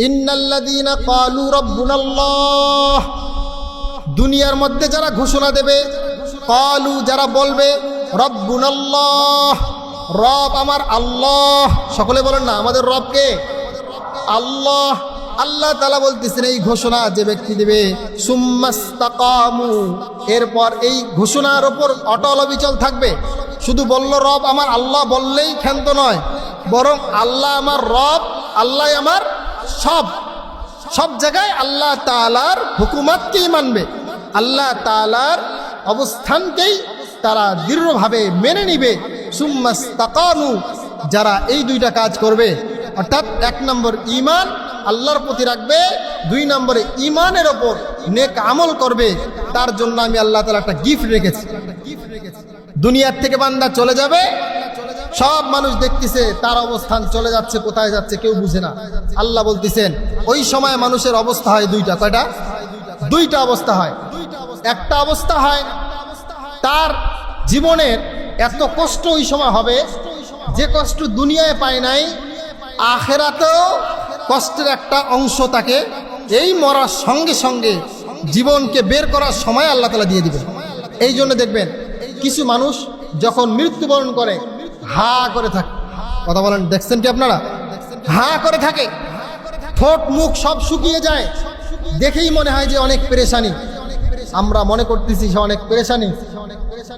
ইন্নাল্লাযীনা ক্বালু রাব্বুনাল্লাহ, দুনিয়ার মধ্যে যারা ঘোষণা দেবে, ক্বালু যারা বলবে রাব্বুনাল্লাহ, রব আমার আল্লাহ। সকলে বলেন না আমাদের রব কে? আল্লাহ। আল্লাহ তাআলা বলতেছেন এই ঘোষণা যে ব্যক্তি দেবে, সুম্মাস্তাকামু, এরপর এই ঘোষণার ওপর অটল অবিচল থাকবে। শুধু বলল রব আমার আল্লাহ বললেই ক্ষান্ত নয়, বরং আল্লাহ আমার রব, আল্লাহ আমার সব জায়গায় আল্লাহ তাআলার হুকুমাতকেই মানবে, আল্লাহ তাআলার অবস্থানকেই তারা দৃঢ়ভাবে মেনে নিবে। সুম্মাস্তাকামু, যারা এই দুইটা কাজ করবে, অর্থাৎ 1 নম্বর ঈমান আল্লাহর প্রতি রাখবে, 2 নম্বরে ঈমানের ওপর নেক আমল করবে, তার জন্য আমি আল্লাহ তাআলা একটা গিফট রেখেছি। দুনিয়ার থেকে বান্দা চলে যাবে, সব মানুষ দেখতেছে তার অবস্থান চলে যাচ্ছে, কোথায় যাচ্ছে কেউ বুঝে না। আল্লাহ বলতেছেন ওই সময় মানুষের অবস্থা হয় দুইটা। কয়টা? 2টা অবস্থা হয়। একটা অবস্থা হয় তার জীবনের এত কষ্ট ওই সময় হবে যে কষ্ট দুনিয়ায় পায় নাই, আখেরাতেও কষ্টের একটা অংশ তাকে এই মরার সঙ্গে সঙ্গে জীবনকে বের করার সময় আল্লাহ তাআলা দিয়ে দিবেন। এই জন্য দেখবেন কিছু মানুষ যখন মৃত্যুবরণ করে হা করে থাকে। কথা বলেন, দেখছেন কি আপনারা? হা করে থাকে, ঠোঁট মুখ সব শুকিয়ে যায়, দেখেই মনে হয় যে অনেক পেরেশানি। আমরা মনে করতেছি সে অনেক পেরেশানি,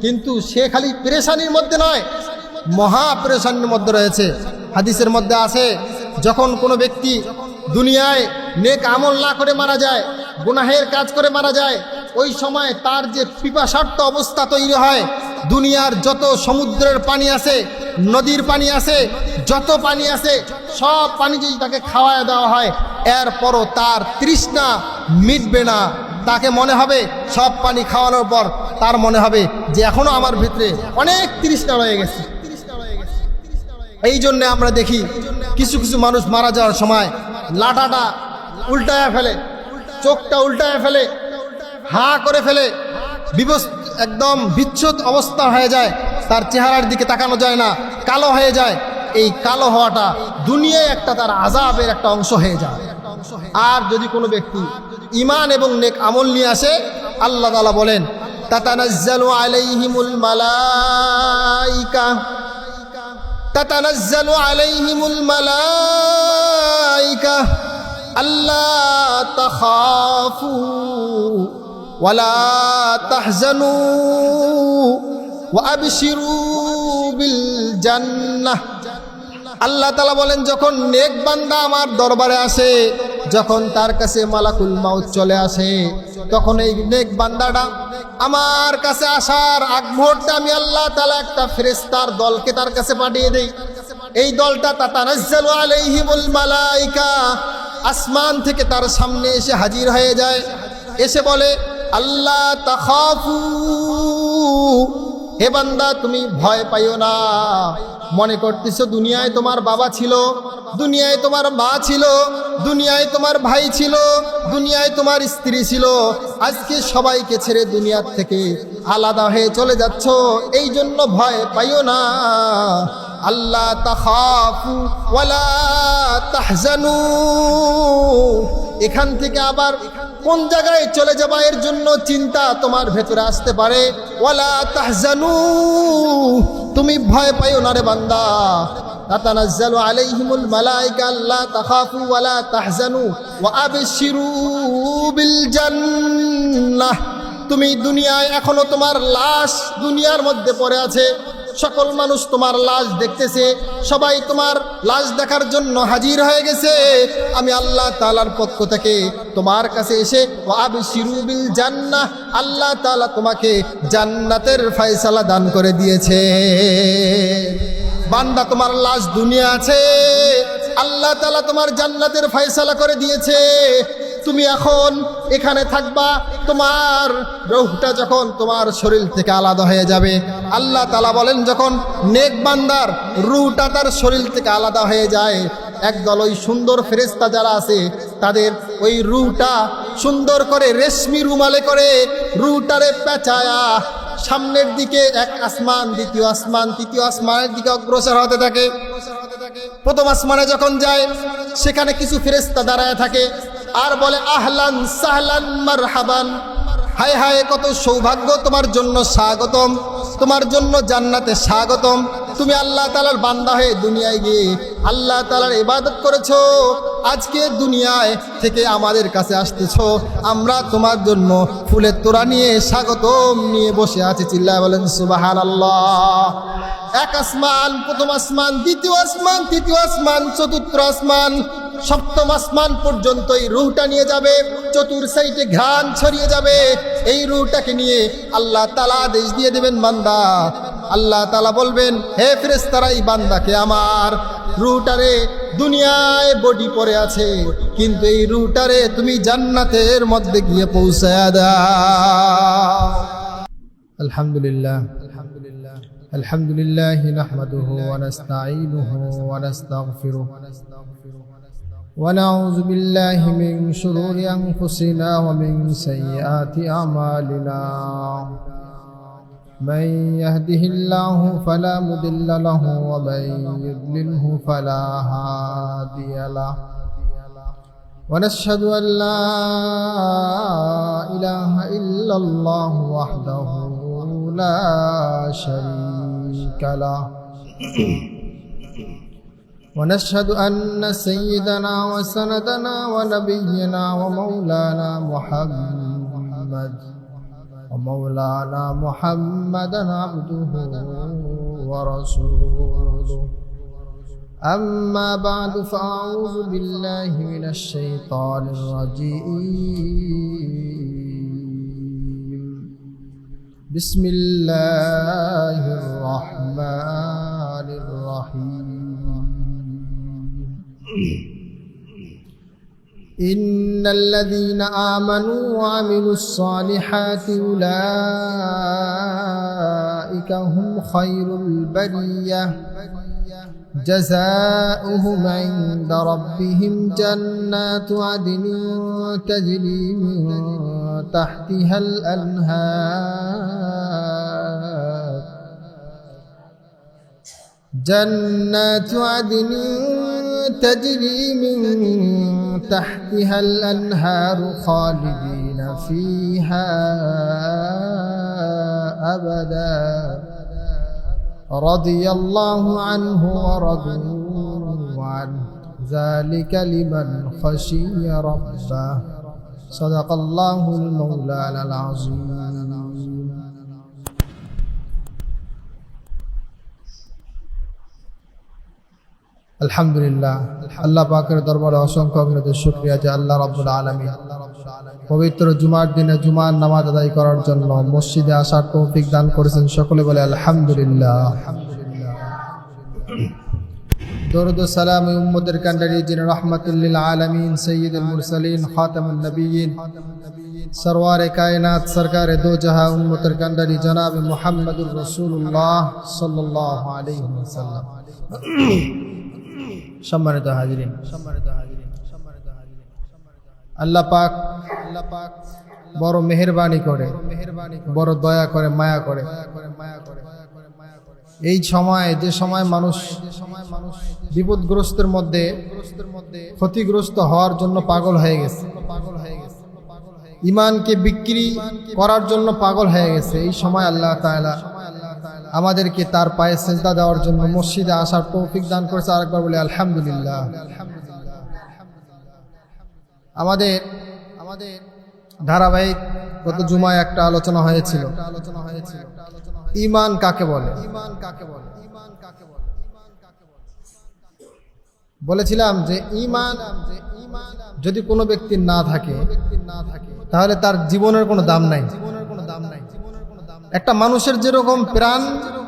কিন্তু সে খালি পেরেশানির মধ্যে নয়, মহা পেরেশানির মধ্যে রয়েছে। হাদিসের মধ্যে আছে, যখন কোনো ব্যক্তি দুনিয়ায় নেক আমল না করে মারা যায়, গুনাহের কাজ করে মারা যায়, ওই সময় তার যে পিপাসার্ত অবস্থা তৈরি হয়, দুনিয়ার যত সমুদ্রের পানি আছে, নদীর পানি আছে, যত পানি আছে, সব পানি যদি তাকে খাওয়ায় দেওয়া হয়, এরপরও তার তৃষ্ণা মিটবে না। তাকে মনে হবে, সব পানি খাওয়ানোর পর তার মনে হবে যে এখনো আমার ভিতরে অনেক তৃষ্ণা রয়ে গেছে। এই জন্যে আমরা দেখি কিছু কিছু মানুষ মারা যাওয়ার সময় লাটাটা উল্টায় ফেলে, চোখটা উল্টায় ফেলে, হা করে ফেলে, একদম বিচ্ছুত অবস্থা হয়ে যায়, তার চেহারার দিকে তাকানো যায় না, কালো হয়ে যায়। এই কালো হওয়াটা দুনিয়ায় একটা তার আযাবের একটা অংশ হয়ে যায়। আর যদি কোনো ব্যক্তি ঈমান এবং নেক আমল নিয়ে আসে, আল্লাহ তাআলা বলেন তাতানাজ্জালু আলাইহিমুল মালাইকা, তাতানাজ্জালু আলাইহিমুল মালাইকা আল্লা তাখাফু ওয়ালা তাহজানু ওয়া আবশিরু বিল জান্নাহ। আল্লাহ তাআলা বলেন যখন নেক বান্দা আমার দরবারে আসে, যখন তার কাছে মালাকুল মাউত চলে আসে, তখন এই নেক বান্দাটা আমার কাছে আসার আগ মুহূর্তে আমি আল্লাহ তাআলা একটা ফেরেশতার দলকে তার কাছে পাঠিয়ে দেই। এই দলটা তাতানাজ্জালু আলাইহিমুল মালাইকা, আসমান থেকে তার সামনে এসে হাজির হয়ে যায়, এসে বলে আল্লাহ তাখাফু, হে বান্দা তুমি ভয় পাইও না। মনে করতেছো দুনিয়ায় তোমার বাবা ছিল, দুনিয়ায় তোমার মা ছিল, দুনিয়ায় তোমার ভাই ছিল, দুনিয়ায় তোমার স্ত্রী ছিল, আজকে সবাইকে ছেড়ে দুনিয়ার থেকে আলাদা হয়ে চলে যাচ্ছ, এই জন্য ভয় পাইও না। আল্লাহ তাখাফু ওয়ালা তাহজানু, এখান থেকে আবার কোন জায়গায় চলে যাবা এর জন্য চিন্তা তোমার ভেতরে আসতে পারে। ওয়ালা তাহজানু, তুমি ভয় পাইও না রে বান্দা। তাতানাজ্জালু আলাইহিমুল মালাইকা আল্লা তাখাফু ওয়ালা তাহজানু ওয়া আবশিরু বিল জান্নাহ। তুমি দুনিয়ায় এখনো তোমার লাশ দুনিয়ার মধ্যে পড়ে আছে, সকল মানুষ তোমার লাশ দেখতেছে, সবাই তোমার লাশ দেখার জন্য হাজির হয়ে গেছে। আমি আল্লাহ তাআলার পক্ষ থেকে তোমার কাছে এসে ওয়া আবশিরু বিল জান্নাহ, আল্লাহ তাআলা তোমাকে জান্নাতের ফয়সালা দান করে দিয়েছে। বান্দা তোমার লাশ দুনিয়া আছে, আল্লাহ তাআলা তোমার জান্নাতের ফয়সালা করে দিয়েছে। তুমি এখন এখানে থাকবা, তোমার রূহটা যখন তোমার শরীর থেকে আলাদা হয়ে যাবে, আল্লাহ তাআলা বলেন যখন নেক বান্দার রূহটা তার শরীর থেকে আলাদা হয়ে যায়, একদল ওই সুন্দর ফেরেশতা যারা আছে তাদের ওই রূহটা সুন্দর করে রেশমি রুমালে করে রূহটারে পেঁচায়া সামনের দিকে এক আসমান, দ্বিতীয় আসমান, তৃতীয় আসমানের দিকে অগ্রসর হতে থাকে। প্রথম আসমানে যখন যায় সেখানে কিছু ফেরেশতা দাঁড়ায় থাকে আর বলে আহলান সাহলান মারহাবান, হায় হায় কত সৌভাগ্য তোমার জন্য, স্বাগতম তোমার জন্য জান্নাতে স্বাগতম। তুমি আল্লাহ তাআলার বান্দা হয়ে দুনিয়ায় গিয়ে আল্লাহ তাআলার ইবাদত করেছো, আজকে দুনিয়ায় থেকে আমাদের কাছে আসতেছো, আমরা তোমার জন্য ফুলের তোড়া নিয়ে স্বাগতম নিয়ে বসে আছি। চিল্লায় বলেন সুবহানাল্লাহ। এক আসমান, প্রথম আসমান, দ্বিতীয় আসমান, তৃতীয় আসমান, চতুর্থ আসমান, সপ্তম আসমান পর্যন্ত এই রূহটা নিয়ে যাবে, চতুর সাইডে ঘ্রাণ ছড়িয়ে যাবে। এই রূহটাকে নিয়ে আল্লাহ তাআলা আদেশ দিয়ে দেবেন বান্দা, আল্লাহ তাআলা বলবেন হে ফেরেশতারা এই বান্দাকে আমার রূহটারে দুনিয়ায় বডি পড়ে আছে, কিন্তু এই রূহটারে তুমি জান্নাতের মধ্যে গিয়ে পৌঁছায়া দাও। আলহামদুলিল্লাহ আলহামদুলিল্লাহ নাহমাদুহু ওয়া নাস্তাঈনুহু ওয়া নাস্তাগফিরুহু ওয়া নাউযু বিল্লাহি মিন শুরুরি আনফুসিনা ওয়া মিন সাইয়্যাতি আমালিনা। من يهده الله فلا مضل له ومن يضلله فلا هادي له ونشهد أن لا إله إلا الله وحده لا شريك له ونشهد أن سيدنا وسندنا ونبينا ومولانا محمدا عبده ورسوله. أما بعد فأعوذ بالله من الشيطان الرجيم. بسم الله الرحمن الرحيم. إن الذين آمنوا وعملوا الصالحات أولئك هم خير البرية جزاؤهم عند ربهم جنات عدن تجري من تحتها الأنهار جنات عدن تجري من تحتها الأنهار خالدين فيها أبدا رضي الله عنه ورضوا عنه ذلك لمن خشي ربه صدق الله المولانا العظيم. আলহামদুলিল্লাহ, আল্লাহ পাকের দরবারে অসংখ্য অগণিত শুকরিয়া যে আল্লাহ রাব্বুল আলামিন পবিত্র জুমার দিনে জুমার নামাজ আদায় করার জন্য মসজিদে আসার তৌফিক দান করেছেন। সকলে বলে আলহামদুলিল্লাহ। দরুদ ও সালাম উম্মতের কান্ডারি যিনি রাহমাতুল লিল আলামিন, সাইয়্যিদুল মুরসালিন, খাতামুন নবিয়্যিন, সরওয়ারে কায়নাত, সরকারে দো জাহাঁ, উম্মতের কান্ডারি জনাব মুহাম্মদুর রাসূলুল্লাহ সাল্লাল্লাহু আলাইহি ওয়াসাল্লাম। সম্মানিত হাজিরিন, আল্লাহ পাক বড় মেহেরবানি করে, বড় দয়া করে, মায়া করে। এই সময়, যে সময় মানুষ বিপদগ্রস্তের মধ্যে ক্ষতিগ্রস্ত হওয়ার জন্য পাগল হয়ে গেছে, ইমানকে বিক্রি করার জন্য পাগল হয়ে গেছে, এই সময় আল্লাহ তাআলা আমাদেরকে তার পায়ে সিজদা দেওয়ার জন্য মসজিদে আসার তৌফিক দান করেছে। আরেকবার বলি আলহামদুলিল্লাহ। আমাদের ধারাবাহিক গত জুমায় একটা আলোচনা হয়েছিল, ঈমান কাকে বলে। বলেছিলাম যে ঈমান যদি কোনো ব্যক্তির না থাকে তাহলে তার জীবনের কোনো দাম নাই। একটা মানুষের যেরকম প্রাণ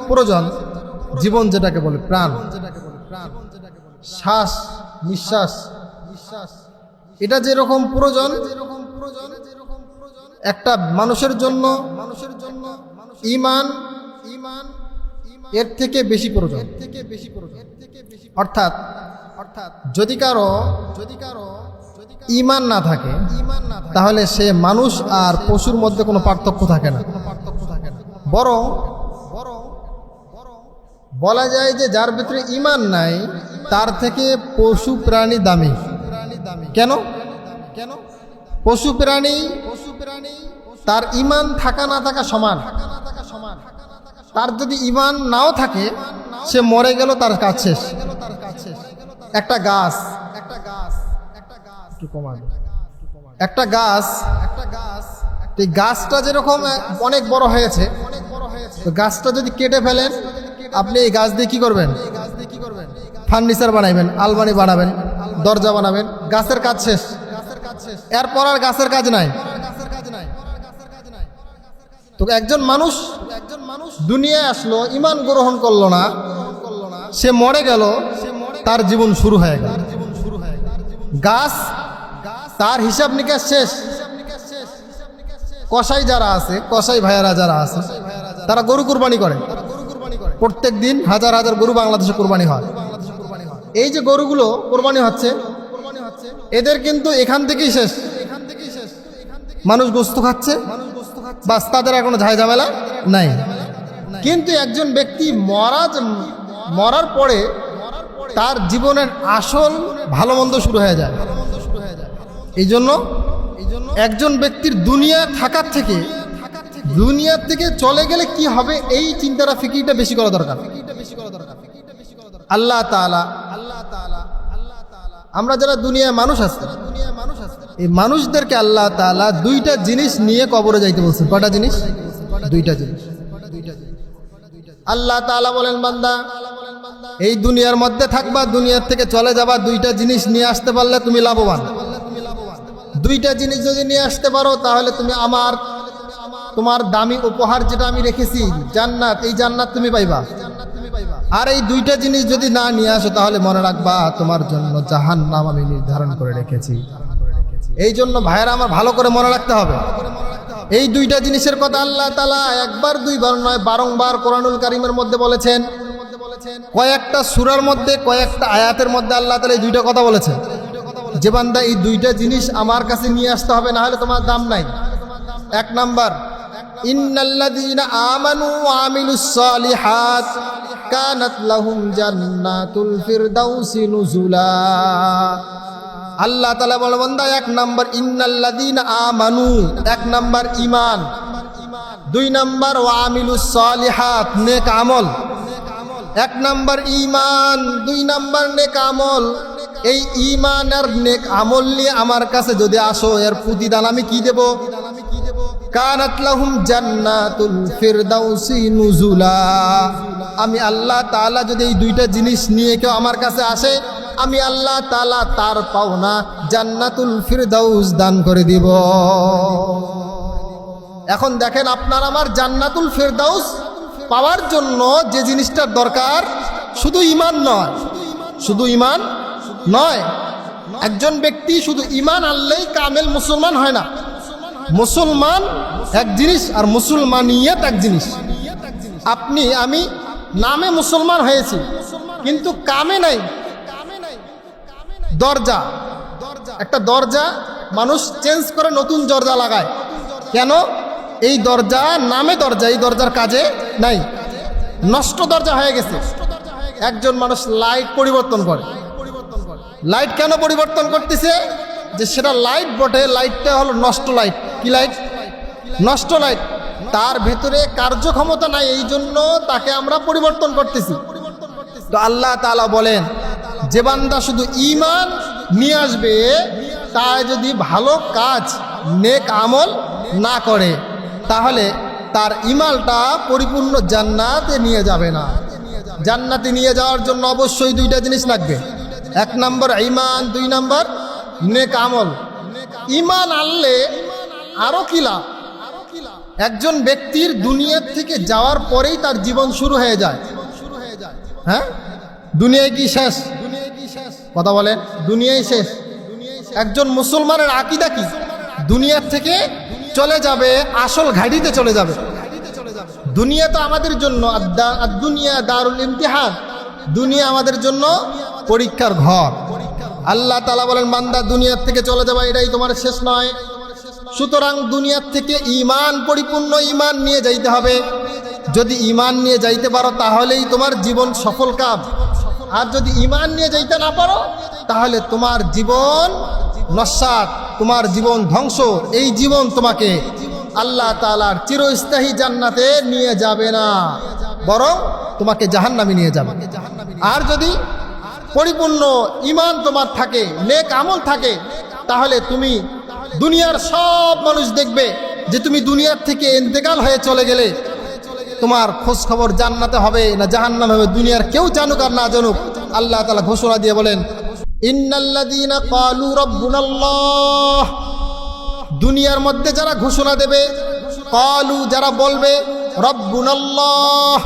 প্রয়োজন, জীবন যেটাকে বলে প্রাণ, শ্বাস নিঃশ্বাস, এটা যেরকম প্রয়োজন একটা মানুষের জন্য, ঈমান এর থেকে বেশি প্রয়োজন। অর্থাৎ যদি কারো ঈমান না থাকে তাহলে সে মানুষ আর পশুর মধ্যে কোনো পার্থক্য থাকে না, বলা যায় যে যার ভিতরে ঈমান নাই তার থেকে পশু প্রাণী দামি। কেন? পশু প্রাণী তার ঈমান থাকা না থাকা সমান। তার যদি ঈমান নাও থাকে, সে মরে গেল, তার কাজ শেষ। একটা গাছ, এই গাছটা যেরকম অনেক বড় হয়েছে, তো গাছটা যদি কেটে ফেলেন, আপনি এই গাছ দিয়ে কি করবেন? ফার্নিচার বানাবেন, আলমারি বানাবেন, দরজা বানাবেন, গাছের কাজ শেষ। এরপর আর গাছের কাজ নাই। তো একজন মানুষ দুনিয়ায় আসলো, ঈমান গ্রহণ করলো না, সে মরে গেল, তার জীবন শুরু হয়ে গেল। গাছ, তার হিসাব নিকাশ শেষ। কসাই যারা আছে, কসাই ভাইয়ারা যারা আছে, তারা গরু কুরবানি করে। প্রত্যেক দিন হাজার হাজার গরু বাংলাদেশে কুরবানি হয়। এই যে গরুগুলো কুরবানি হচ্ছে, এদের কিন্তু এখান থেকেই শেষ। মানুষ গোস্ত খাচ্ছে, বাস, তাদের আর কোনো ঝামেলা নাই। কিন্তু একজন ব্যক্তি মরার পরে তার জীবনের আসল ভালো মন্দ শুরু হয়ে যায়। এই জন্য একজন ব্যক্তির দুনিয়া থাকার থেকে, দুনিয়ার থেকে চলে গেলে কি হবে, এই চিন্তাটা, ফিকিরটা বেশি করা দরকার। আল্লাহ তাআলা, আমরা যারা দুনিয়ায় মানুষ আছে, এই মানুষদেরকে আল্লাহ তাআলা দুইটা জিনিস নিয়ে কবরে যাইতে বলছেন। কয়টা জিনিস? দুইটা জিনিস। আল্লাহ তাআলা বলেন, বান্দা, এই দুনিয়ার মধ্যে থাকবা, দুনিয়ার থেকে চলে যাবা, দুইটা জিনিস নিয়ে আসতে পারলে তুমি লাভবান। দুইটা জিনিস যদি নিয়ে আসতে পারো, তাহলে তুমি তোমার দামি উপহার যেটা আমি রেখেছি, জান্নাত, এই জান্নাত তুমি পাইবা। আর এই দুইটা জিনিস যদি না নিয়ে আসো, তাহলে মনে রাখবা তোমার জন্য জাহান্নাম আমি নির্ধারণ করে রেখেছি। এই জন্য ভাইয়েরা আমার ভালো করে মনে রাখতে হবে। এই দুইটা জিনিসের কথা আল্লাহ তাআলা একবার দুইবার নয়, বারংবার কোরআনুল কারীমের মধ্যে বলেছেন। কয়েকটা সূরার মধ্যে, কয়েকটা আয়াতের মধ্যে আল্লাহ তাআলা এই দুইটা কথা বলেছেন যে বান্দা, এই দুইটা জিনিস আমার কাছে নিয়ে আসতে হবে, না হলে তোমার দাম নাই। এক নাম্বার, ইন্নাল্লাযীনা আমানু ওয়া আমিলুস সালিহাত কানাত লাহুম জান্নাতুল ফিরদাউসি নুজুলা। আল্লাহ তাআলা বলে, বান্দা, এক নাম্বার ইন্নাল্লাযীনা আমানু, এক নাম্বার ঈমান, দুই নাম্বার ওয়া আমিলুস সালিহাত, নেক আমল। এক নাম্বার ঈমান, দুই নাম্বার নেক আমল। এই ঈমান আর নেক আমল নিয়ে আমার কাছে যদি আসো, এর প্রতিদান আমি কি দেব? কানাত লাহুম জান্নাতুল ফিরদাউসি নুজুলা। আমি আল্লাহ তাআলা যদি এই দুইটা জিনিস নিয়ে কেউ আমার কাছে আসে, আমি আল্লাহ তাআলা তার পাওনা জান্নাতুল ফিরদাউস দান করে দিব। এখন দেখেন, আপনার আমার জান্নাতুল ফিরদাউস পাওয়ার জন্য যে জিনিসটার দরকার, শুধু ঈমান নয়, শুধু ঈমান নয়। একজন ব্যক্তি শুধু ঈমান আনলেই কামেল মুসলমান হয় না। মুসলমান এক জিনিস আর মুসলমানিয়ত এক জিনিস। আপনি আমি নামে মুসলমান হয়েছি, কিন্তু কামে নাই। দরজা, একটা দরজা মানুষ চেঞ্জ করে নতুন দরজা লাগায়। কেন? এই দরজা নামে দরজা, এই দরজার কাজে নাই, নষ্ট দরজা হয়ে গেছে। একজন মানুষ লাইট পরিবর্তন করে। লাইট কেন পরিবর্তন করতেছে? যে সেটা লাইট বটে, লাইটটা হলো নষ্ট লাইট। কি লাইট? নষ্ট লাইট। তার ভেতরে কার্যক্ষমতা নাই, এই জন্য তাকে আমরা পরিবর্তন করতেছি। তো আল্লাহ তাআলা বলেন, যে বান্দা শুধু ঈমান নিয়ে আসবে, তা যদি ভালো কাজ, নেক আমল না করে, তাহলে তার ঈমানটা পরিপূর্ণ জান্নাতে নিয়ে যাবে না। জান্নাতে নিয়ে যাওয়ার জন্য অবশ্যই দুইটা জিনিস লাগবে। এক নম্বর ঈমান, দুই নম্বর নেক আমল। ঈমান আনলে আরো কি লাভ? একজন ব্যক্তির দুনিয়ার থেকে যাওয়ার পরেই তার জীবন শুরু হয়ে যায়। হ্যাঁ, দুনিয়ায় কি শেষ? কথা বলেন, দুনিয়ায় শেষ। একজন মুসলমানের আকীদা কি? দুনিয়ার থেকে চলে যাবে, আসল ঘাঁটিতে চলে যাবে। দুনিয়া তো আমাদের জন্য, দুনিয়া দারুল ইমতিহান, দুনিয়া আমাদের জন্য পরীক্ষার ঘর। আল্লাহ তাআলা বলেন, বান্দা দুনিয়ার থেকে চলে যাবে, এটাই তোমার শেষ নয়। সুতরাং দুনিয়ার থেকে ঈমান, পরিপূর্ণ ঈমান নিয়ে যাইতে হবে। যদি ঈমান নিয়ে যাইতে পারো তাহলেই তোমার জীবন সফল কাম। আর যদি ঈমান নিয়ে যাইতে না পারো তাহলে তোমার জীবন নস্যাৎ, তোমার জীবন ধ্বংস। এই জীবন তোমাকে আল্লাহ তাআলার চিরস্থায়ী জান্নাতে নিয়ে যাবে না, বরং তোমাকে জাহান্নামে নিয়ে যাবে। আর যদি পরিপূর্ণ ঈমান তোমার থাকে, নেক আমল থাকে, তাহলে তুমি দুনিয়ার সব মানুষ দেখবে যে তুমি দুনিয়ার থেকে ইন্তেকাল হয়ে চলে গেলে তোমার খোঁজ খবর জান্নাতে হবে না জাহান্নামে হবে, দুনিয়ার কেউ জানুক আর না জানুক। আল্লাহ তাআলা ঘোষণা দিয়ে বলেন, ইন্নাল্লাযীনা ক্বালু রাব্বুনাল্লাহ, দুনিয়ার মধ্যে যারা ঘোষণা দেবে, ক্বালু যারা বলবে, রাব্বুনাল্লাহ,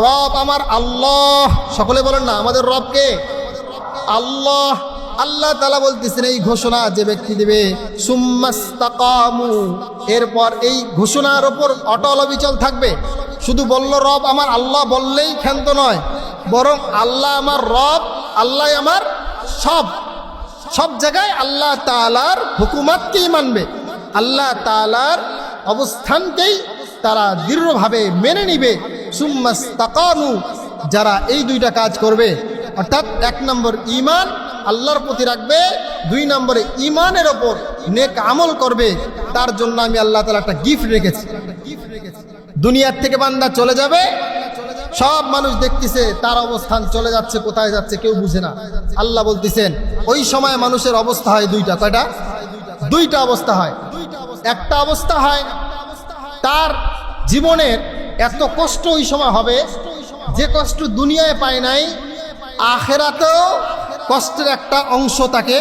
রব আমার আল্লাহ। সকলে বলেন না, আমাদের রব কে? আল্লাহ। আল্লাহ তাআলা বলতেছেন এই ঘোষণা যে ব্যক্তি দেবে, সুম্মাস্তাকামু, এরপর এই ঘোষণার ওপর অটল অবিচল থাকবে। শুধু বলল রব আমার আল্লাহ বললেই ক্ষান্ত নয়, বরং আল্লাহ আমার রব, আল্লাহ আমার সব জায়গায় আল্লাহ তাআলার হুকুমাতকেই মানবে, আল্লাহ তাআলার অবস্থানকেই তারা দৃঢ়ভাবে মেনে নিবে। সুম্মাস্তাকামু, যারা এই দুইটা কাজ করবে, অর্থাৎ 1 নম্বর ঈমান আল্লাহর প্রতি রাখবে, 2 নম্বরে ঈমানের ওপর নেক আমল করবে, তার জন্য আমি আল্লাহ তাআলা একটা গিফট রেখেছি। দুনিয়ার থেকে বান্দা চলে যাবে, সব মানুষ দেখতেছে তার অবস্থান চলে যাচ্ছে, কোথায় যাচ্ছে কেউ বুঝে না। আল্লাহ বলতেছেন ওই সময় মানুষের অবস্থা হয় দুইটা। কয়টা? 2টা অবস্থা হয়। একটা অবস্থা হয় তার জীবনের এত কষ্ট ওই সময় হবে যে কষ্ট দুনিয়ায় পায় নাই, আখেরাতেও কষ্টের একটা অংশ তাকে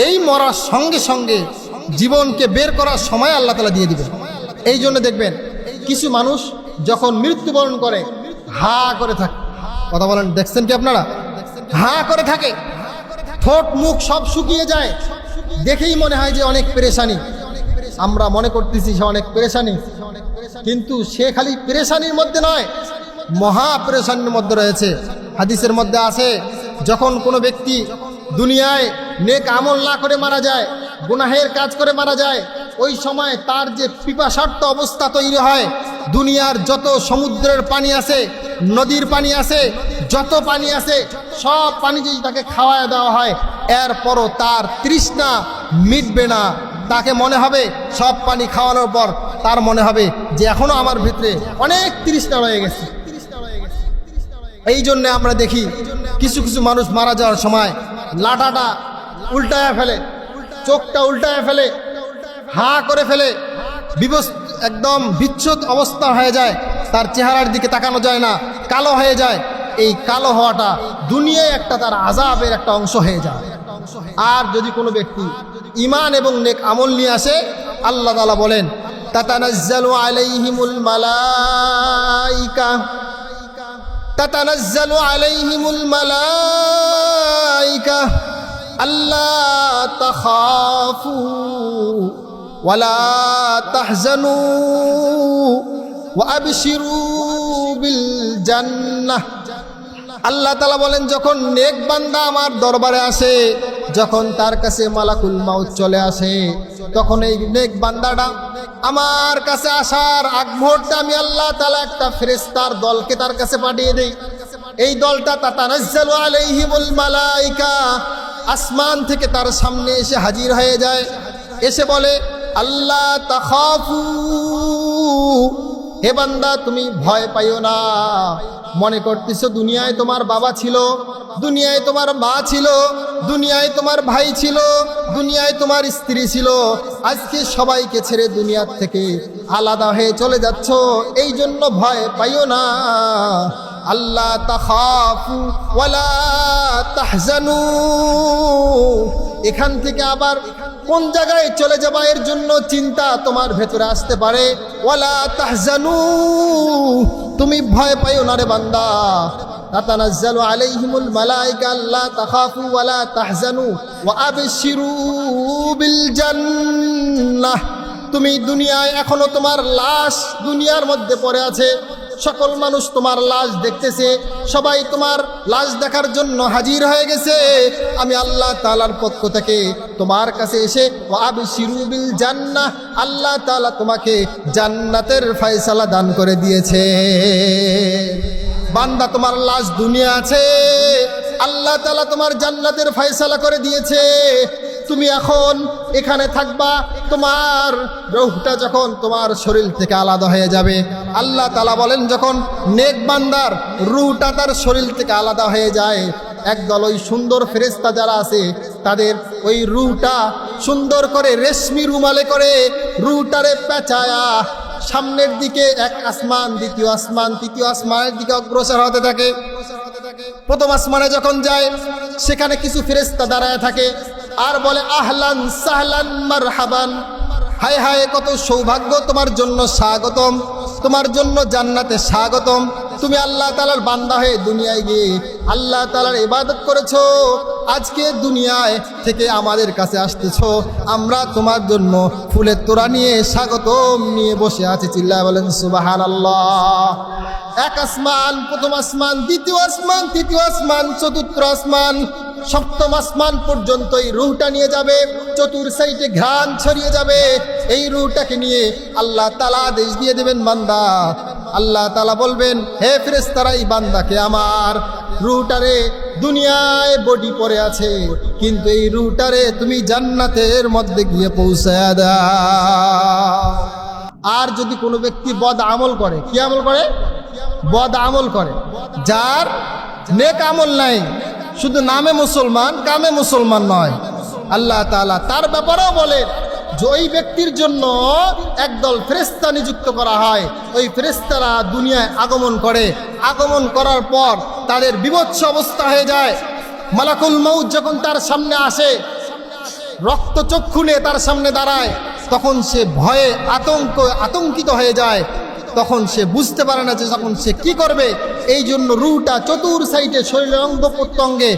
এই মরার সঙ্গে সঙ্গে জীবনকে বের করার সময় আল্লাহ তাআলা দিয়ে দিবেন। এই জন্য দেখবেন কিছু মানুষ যখন মৃত্যুবরণ করে হা করে থাকে। কথা বলেন, দেখছেন কি আপনারা? হা করে থাকে, ঠোঁট মুখ সব শুকিয়ে যায়, দেখেই মনে হয় যে অনেক পেরেশানি। আমরা মনে করতেছি সে অনেক পেরেশানি, কিন্তু সে খালি পেরেশানির মধ্যে নয়, মহা পেরেশানির মধ্যে রয়েছে। হাদিসের মধ্যে আছে, যখন কোনো ব্যক্তি দুনিয়ায় নেক আমল না করে মারা যায়, গুনাহের কাজ করে মারা যায়, ওই সময় তার যে পিপাসার্ত অবস্থা তৈরি হয়, দুনিয়ার যত সমুদ্রের পানি আছে, নদীর পানি আছে, যত পানি আছে, সব পানি যদি তাকে খাওয়ায় দেওয়া হয়, এরপরও তার তৃষ্ণা মিটবে না। তাকে মনে হবে, সব পানি খাওয়ানোর পর তার মনে হবে যে এখনো আমার ভিতরে অনেক তৃষ্ণা রয়ে গেছে। এই জন্য আমরা দেখি কিছু কিছু মানুষ মারা যাওয়ার সময় লাটাটা উল্টায় ফেলে, চোখটা উল্টায় ফেলে, হা করে ফেলে, একদম বিচ্ছুত অবস্থা হয়ে যায়, তার চেহারার দিকে তাকানো যায় না, কালো হয়ে যায়। এই কালো হওয়াটা দুনিয়ায় একটা তার আযাবের একটা অংশ হয়ে যায়। আর যদি কোনো ব্যক্তি ঈমান এবং নেক আমল নিয়ে আসে, আল্লাহ তাআলা বলেন, তাতানাজ্জালু আলাইহিমুল মালাইকা, তাতানাজ্জালু আলাইহিমুল মালাইকা আল্লা তাখাফু ওয়ালা তাহজানু ওয়া আবশিরু বিল জান্নাহ। আল্লাহ তাআলা বলেন, যখন নেক বান্দা আমার দরবারে আসে, যখন তার কাছে মালাকুল মাউত চলে আসে, তখন এই নেক বান্দাটা আমার কাছে আসার আগ মুহূর্তে আমি আল্লাহ তাআলা একটা ফেরেশতার দলকে তার কাছে পাঠিয়ে দেই। এই দলটা তাতানাজ্জালু আলাইহিমুল মালাইকা, আসমান থেকে তার সামনে এসে হাজির হয়ে যায়, এসে বলে, আল্লাহ তাখাফু, হে বান্দা তুমি ভয় পাইও না। মনে করতেছো দুনিয়ায় তোমার বাবা ছিল, দুনিয়ায় তোমার মা ছিল, দুনিয়ায় তোমার ভাই ছিল, দুনিয়ায় তোমার স্ত্রী ছিল, আজকে সবাইকে ছেড়ে দুনিয়ার থেকে আলাদা হয়ে চলে যাচ্ছ, এই জন্য ভয় পাইও না। আল্লাহ তাখাফু ওয়ালা তাহজানু, এখান থেকে আবার কোন জায়গায় চলে যাবা এর জন্য চিন্তা তোমার ভেতরে আসতে পারে। ওয়ালা তাহজানু, তুমি ভয় পাইও না রে বান্দা। তাতানাজ্জালু আলাইহিমুল মালাইকা আল্লা তাখাফু ওয়ালা তাহজানু ওয়া আবশিরু বিল জান্নাহ। তুমি দুনিয়ায় এখনো তোমার লাশ দুনিয়ার মধ্যে পড়ে আছে, সকল মানুষ তোমার লাশ দেখতেছে, সবাই তোমার লাশ দেখার জন্য হাজির হয়ে গেছে। আমি আল্লাহ তাআলার পক্ষ থেকে তোমার কাছে এসে ওয়াবশিরু বিল জান্নাহ, আল্লাহ তাআলা তোমাকে জান্নাতের ফয়সালা দান করে দিয়েছে। বান্দা, তোমার লাশ দুনিয়া আছে, আল্লাহ তাআলা তোমার জান্নাতের ফয়সালা করে দিয়েছে। তুমি এখন এখানে থাকবা, তোমার রূহটা যখন তোমার শরীর থেকে আলাদা হয়ে যাবে, আল্লাহ তাআলা বলেন যখন নেক বান্দার রূহটা তার শরীর থেকে আলাদা হয়ে যায়, একদল ওই সুন্দর ফেরেশতা যারা আছে তাদের ওই রূহটা সুন্দর করে রেশমি রুমালে করে রূহটারে পেঁচায়া সামনের দিকে এক আসমান, দ্বিতীয় আসমান, তৃতীয় আসমানের দিকে অগ্রসর হতে থাকে। প্রথম আসমানে যখন যায় সেখানে কিছু ফেরেশতা দাঁড়ায় থাকে আর বলে আহলান সাহলান মারহাবান, হায় হায় কত সৌভাগ্য তোমার জন্য, স্বাগতম, তোমার জন্য জান্নাতে স্বাগতম। তুমি আল্লাহ তাআলার বান্দা হয়ে দুনিয়ায় গিয়ে আল্লাহ তাআলার ইবাদত করেছো, আজকে দুনিয়ায় থেকে আমাদের কাছে আসতেছো, আমরা তোমার জন্য ফুলের তোড়া নিয়ে স্বাগতম নিয়ে বসে আছি। চিল্লায় বলেন সুবহানাল্লাহ। এক আসমান, প্রথম আসমান, দ্বিতীয় আসমান, তৃতীয় আসমান, চতুর্থ আসমান, সপ্তম আসমান পর্যন্ত এই রূহটা নিয়ে যাবে, চতুর সাইডে ঘ্রাণ ছড়িয়ে যাবে। এই রূহটাকে নিয়ে আল্লাহ তাআলা আদেশ দিয়ে দেবেন বান্দা, আল্লাহ তাআলা বলবেন হে ফেরেশতারা, এই বান্দাকে আমার রূহটারে দুনিয়ায় বডি পড়ে আছে, কিন্তু এই রূহটারে তুমি জান্নাতের মধ্যে গিয়ে পৌঁছায়া দাও। আর যদি কোনো ব্যক্তি বদ আমল করে, কি আমল করে? বদ আমল করে, যার নেক আমল নাই, শুধু নামে মুসলমান কামে মুসলমান নয়, আল্লাহ তাআলা তার ব্যাপারেও বলে যে ওই ব্যক্তির জন্য একদল ফেরেশতা নিযুক্ত করা হয়। ওই ফেরেশতারা দুনিয়ায় আগমন করে, আগমন করার পর তাদের বিভৎস অবস্থা হয়ে যায়। মালাকুল মউত যখন তার সামনে আসে, রক্তচক্ষু নিয়ে তার সামনে দাঁড়ায়, তখন সে ভয়ে আতঙ্কিত হয়ে যায়, তখন সে বুঝতে পারে না যে তখন সে কি করবে। এই জন্য রূহটা চতুর সাইডে শরীরের অঙ্গ প্রত্যঙ্গে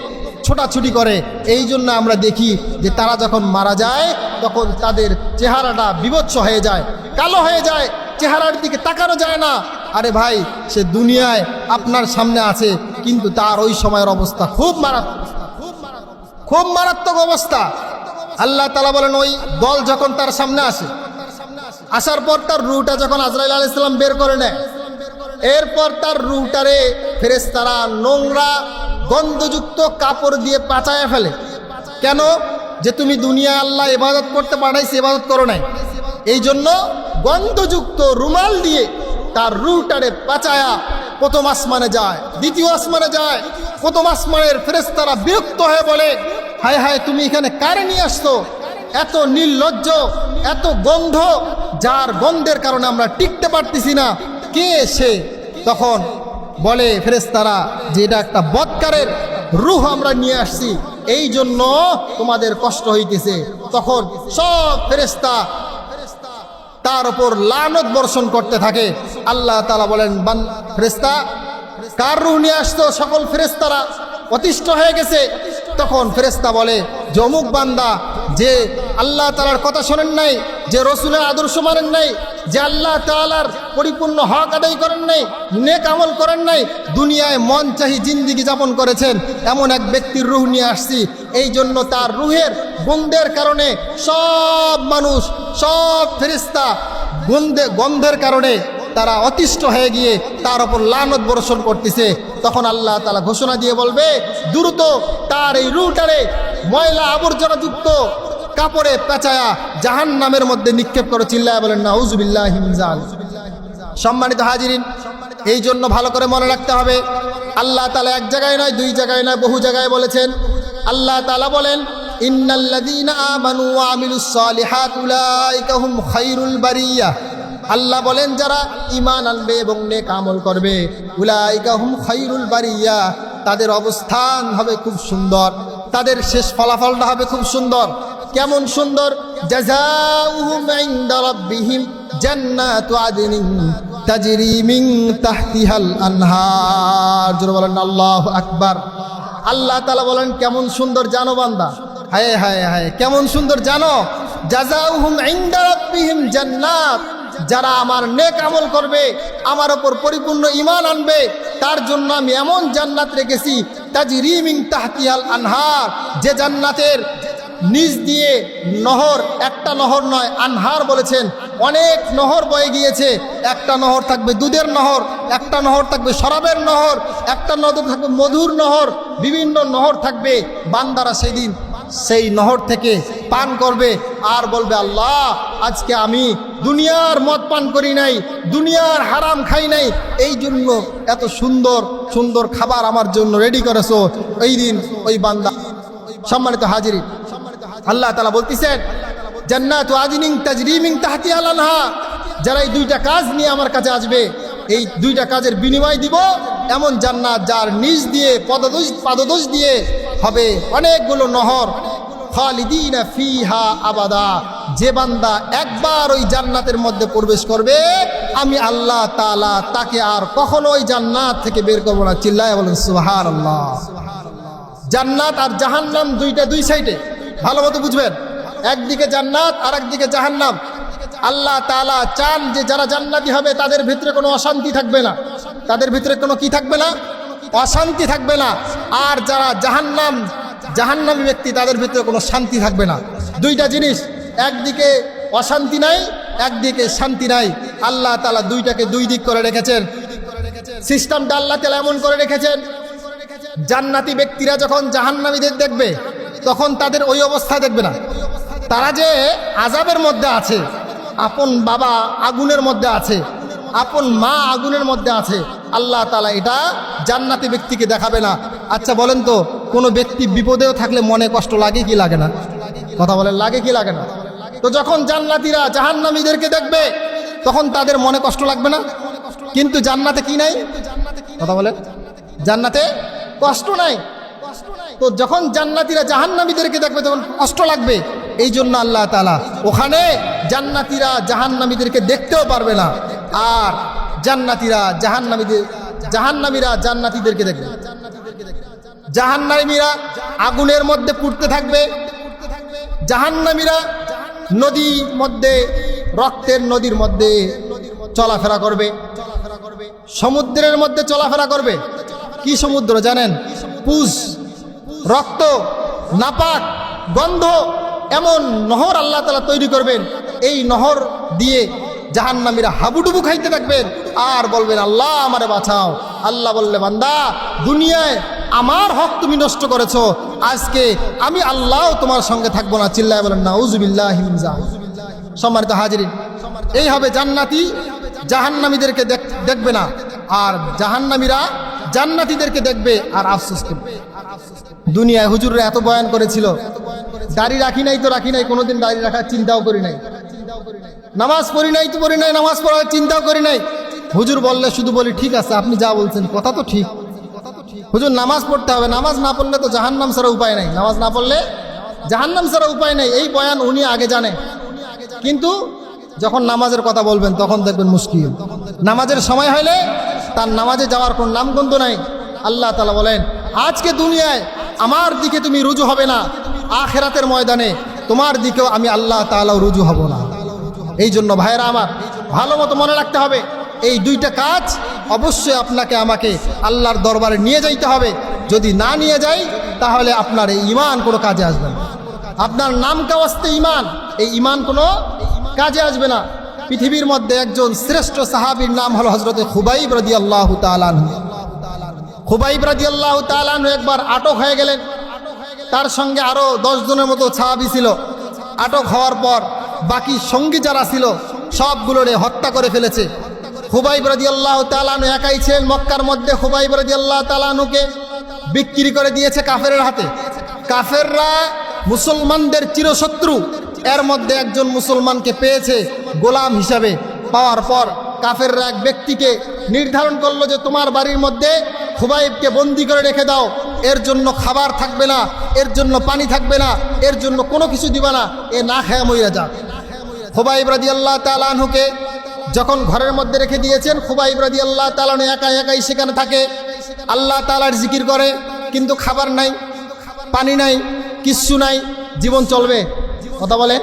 ছোটাছুটি করে। এই জন্য আমরা দেখি যে তারা যখন মারা যায় তখন তাদের চেহারাটা বিভৎস হয়ে যায়, কালো হয়ে যায়, চেহারার দিকে তাকানো যায় না। আরে ভাই, সে দুনিয়ায় আপনার সামনে আছে, কিন্তু তার ওই সময়ের অবস্থা খুব মারাত্মক অবস্থা। আল্লাহ তাআলা বলেন ওই দল যখন তার সামনে আসে, আসার পর তার রূহটা যখন আজরাইল আলাইহিস সালাম বের করে নেয়, এরপর তার রূহটারে ফেরেশতারা নোংরা গন্ধযুক্ত কাপড় দিয়ে পাচায়া ফেলে। কেন? যে তুমি দুনিয়ায় আল্লাহ ইবাদত করতে পাঠাইছে, ইবাদত করো নাই, এই জন্য গন্ধযুক্ত রুমাল দিয়ে তার রূহটারে পাচায়া প্রথম আসমানে যায়, দ্বিতীয় আসমানে যায়। প্রথম আসমানের ফেরেশতারা বিরক্ত হয়ে বলে হায় হায়, তুমি এখানে কারে নিয়ে আসছো? এত নির্লজ্জ, এত গন্ধ, যার গন্ধের কারণে আমরা টিকতে পারতেছি না, কে সে? তখন বলে ফেরেশতারা যে এটা একটা বদকারের রূহ আমরা নিয়ে আসছি, এই জন্য তোমাদের কষ্ট হইতেছে। তখন সব ফেরেশতা তার উপর লানত বর্ষণ করতে থাকে। আল্লাহ তাআলা বলেন ফেরেশতা, কার রূহ নিয়ে আসতো? সকল ফেরেশতারা অতিষ্ঠ হয়ে গেছে। তখন ফেরেশতা বলে যে অমুক বান্দা, যে আল্লাহ তাআলার কথা শোনেন নাই, যে রসুলের আদর্শ মানেন নাই, যে আল্লাহ তাআলার পরিপূর্ণ হক আদায় করেন নাই, নেক আমল করেন নাই, দুনিয়ায় মন চাহি জিন্দিগি যাপন করেছেন, এমন এক ব্যক্তির রূহ নিয়ে আসছি। এই জন্য তার রূহের গন্ধের কারণে সব মানুষ, সব ফেরেশতা গন্ধের কারণে তারা অতিষ্ঠ হয়ে গিয়ে তার উপর লানত বর্ষণ করতেছে। তখন আল্লাহ তাআলা ঘোষণা দিয়ে বলবে দ্রুত তার এই রূহটারে ময়লা আবর্জনাযুক্ত কাপড়ে পেঁচায়া জাহান্নামের মধ্যে নিক্ষেপ করে। চিল্লায়া বলেন নাউযুবিল্লাহি মিন যালিক। সম্মানিত হাজিরিন, এই জন্য ভালো করে মনে রাখতে হবে, আল্লাহ তাআলা এক জায়গায় নয়, দুই জায়গায় নয়, বহু জায়গায় বলেছেন। আল্লাহ তাআলা বলেন ইন্নাল্লাযীনা আমানু ওয়া আমিলুস সালিহাতি উলাইকা হুম খায়রুল বারিয়াহ। আল্লাহ বলেন যারা ঈমান আনবে এবং নেক আমল করবে, উলাইকা হুম খায়রুল বারিয়াহ, তাদের অবস্থান হবে খুব সুন্দর, তাদের শেষ ফলাফলটা হবে খুব সুন্দর। কেমন সুন্দর? জাযাউহুম ইনদা রাব্বিহিম জান্নাতু আদনিন তাজরি মিন তাহতিহাল আনহার। জোরে বলেন আল্লাহু আকবার। আল্লাহ তাআলা বলেন কেমন সুন্দর জানো বান্দা, হায় হায় হায়, কেমন সুন্দর জানো? জাযাউহুম ইনদা রাব্বিহিম জান্নাত, যারা আমার নেক আমল করবে, আমার ওপর পরিপূর্ণ ঈমান আনবে, তার জন্য আমি এমন জান্নাত রেখেছি তাজরি মিন তাহতিহাল আনহার, যে জান্নাতের নিচ দিয়ে নহর, একটা নহর নয়, আনহার বলেছেন, অনেক নহর বয়ে গিয়েছে। একটা নহর থাকবে দুধের নহর, একটা নহর থাকবে শরাবের নহর, একটা নহর থাকবে মধুর নহর, বিভিন্ন নহর থাকবে। বান্দারা সেদিন সেই নহর থেকে পান করবে আর বলবে, আল্লাহ আজকে আমি দুনিয়ার মদ পান করি নাই, দুনিয়ার হারাম খাই নাই, এই জন্য এত সুন্দর সুন্দর খাবার আমার জন্য রেডি করেছো। এই দিন ওই বান্দা, সম্মানিত হাজিরি, আল্লাহ তাআলা বলতেছেন, জান্নাতু আদনিন তাজরি মিন তাহতিহাল আনহার, যারা এই দুইটা কাজ নিয়ে আমার কাছে আসবে, এই দুইটা কাজের বিনিময় দিব এমন জান্নাত যার নিচ দিয়ে পাদদেশ দিয়ে হবে অনেকগুলো নহর, খালিদিনা ফিহা আবাদা। যে বান্দা একবার ওই জান্নাতের মধ্যে প্রবেশ করবে, আমি আল্লাহ তাআলা তাকে আর কখনো ওই জান্নাত থেকে বের করব না। চিল্লায় বলেন সুবহানাল্লাহ। জান্নাত আর জাহান্নাম দুইটা দুই সাইডে, ভালো মতো বুঝবেন। একদিকে জান্নাত আর একদিকে জাহান্নাম। আল্লাহ তাআলা চান যে যারা জান্নাতি হবে তাদের ভিতরে কোনো অশান্তি থাকবে না, তাদের ভিতরে কোনো কি থাকবে না, অশান্তি থাকবে না। আর যারা জাহান্নামী ব্যক্তি, তাদের ভিতরে কোনো শান্তি থাকবে না। দুইটা জিনিস, একদিকে অশান্তি নাই, একদিকে শান্তি নাই। আল্লাহ তাআলা দুইটাকে দুই দিক করে রেখেছেন। সিস্টেমটা আল্লাহ তাআলা এমন করে রেখেছেন, জান্নাতি ব্যক্তিরা যখন জাহান্নামীদের দেখবে তখন তাদের ওই অবস্থা দেখবে না। তারা যে আযাবের মধ্যে আছে, আপন বাবা আগুনের মধ্যে আছে, আপন মা আগুনের মধ্যে আছে, আল্লাহ তাআলা এটা জান্নাতি ব্যক্তিকে দেখাবে না। আচ্ছা বলেন তো, কোনো ব্যক্তি বিপদেও থাকলে মনে কষ্ট লাগে কি লাগে না? কথা বলেন, লাগে কি লাগে না? তো যখন জান্নাতীরা জাহান্নামীদেরকে দেখবে তখন তাদের মনে কষ্ট লাগবে না? কিন্তু জান্নাতে কি নাই? কথা বলেন, জান্নাতে কষ্ট নাই। তো যখন জান্নাতীরা জাহান্নামীদেরকে দেখবে তখন কষ্ট লাগবে। এই জন্য আল্লাহ তাআলা ওখানে জান্নাতীরা জাহান্নামীদেরকে দেখতেও পারবে না, আর জান্নাতীরা জাহান্নামীরা জান্নাতীদেরকে দেখবে। জাহান্নামীরা আগুনের মধ্যে পুড়তে থাকবে, জাহান্নামীরা নদীর মধ্যে, রক্তের নদীর মধ্যে চলাফেরা করবে, সমুদ্রের মধ্যে চলাফেরা করবে। কি সমুদ্র জানেন? পুজ, রক্ত, নাপাক, গন্ধ, এমন নহর আল্লাহ তাআলা তৈরি করবেন। এই নহর দিয়ে জাহান্নামীরা হাবুডুবু খাইতে থাকবেন আর বলবেন, আল্লাহ আমারে বাঁচাও। আল্লাহ বললে, বান্দা দুনিয়ায় আমার হক তুমি নষ্ট করেছো, আজকে আমি আল্লাহ তোমার সঙ্গে থাকবো না। চিল্লায় বলেন নাউজুবিল্লাহি মিন যালিক। সম্মানিত হাজিরিন, এই হবে জান্নাতি জাহান্নামীদেরকে দেখবে না, আর জাহান্নামীরা জান্নাতীদেরকে দেখবে আর আফসোস করবে। দুনিয়ায় হুজুররা এত বয়ান করেছিল, দাড়ি রাখি নাই তো রাখি নাই, কোনোদিন দাড়ি রাখার চিন্তাও করি নাই, নামাজ পড়ি নাই তো পড়ি নাই, নামাজ পড়ার চিন্তাও করি নাই। হুজুর বললে শুধু বলি, ঠিক আছে আপনি যা বলছেন কথা তো ঠিক। হুজুর নামাজ পড়তে হবে, নামাজ না পড়লে তো জাহান্নাম ছাড়া উপায় নাই, নামাজ না পড়লে জাহান্নাম ছাড়া উপায় নাই। এই বয়ান উনি আগে জানে, কিন্তু যখন নামাজের কথা বলবেন তখন দেখবেন মুশকিল। নামাজের সময় হলে তার নামাজে যাওয়ার কোন নামগন্ধ নাই। আল্লাহ তাআলা বলেন, আজকে দুনিয়ায় আমার দিকে তুমি রুজু হবে না, আখিরাতের ময়দানে তোমার দিকেও আমি আল্লাহ তাআলা রুজু হব না। এই জন্য ভাইরা আমার, ভালো মতো মনে রাখতে হবে, এই দুইটা কাজ অবশ্যই আপনাকে আমাকে আল্লাহর দরবারে নিয়ে যাইতে হবে। যদি না নিয়ে যাই তাহলে আপনার এই ঈমান কোনো কাজে আসবে না। আপনার নাম কাওয়াস্তে ঈমান, এই ঈমান কোনো কাজে আসবে না। পৃথিবীর মধ্যে একজন শ্রেষ্ঠ সাহাবীর নাম হলো হযরত খুবাইব রাদিয়াল্লাহু তাআলা আনহু। খুবাইব রাদিয়াল্লাহু তাআলা আনহু একবার আটক হয়ে গেলেন, তার সঙ্গে আরো 10 জনের মতো সাহাবী ছিল। আটক হওয়ার পর বাকি সঙ্গী যারা ছিল সবগুলোরে হত্যা করে ফেলেছে। খুবাইব রাদিয়াল্লাহু তাআলা আনহু একাই ছিলেন মক্কার মধ্যে। খুবাইব রাদিয়াল্লাহু তাআলা আনহুকে বিক্রি করে দিয়েছে কাফেরের হাতে। কাফেররা মুসলমানদের চিরশত্রু, এর মধ্যে একজন মুসলমানকে পেয়েছে গোলাম হিসাবে। পাওয়ার পর কাফেররা এক ব্যক্তিকে নির্ধারণ করলো যে তোমার বাড়ির মধ্যে খুবাইবকে বন্দি করে রেখে দাও, এর জন্য খাবার থাকবে না, এর জন্য পানি থাকবে না, এর জন্য কোনো কিছু দিবা না, এ না খেয়ে মইরা যাক। খুবাইব রাদিয়াল্লাহু তাআলা আনহুকে যখন ঘরের মধ্যে রেখে দিয়েছেন, খুবাইব রাদিয়াল্লাহু তাআলা আনহু একাই সেখানে থাকে, আল্লাহ তাআলার জিকির করে, কিন্তু খাবার নাই, পানি নাই, কিচ্ছু নাই। জীবন চলবে? কথা বলেন,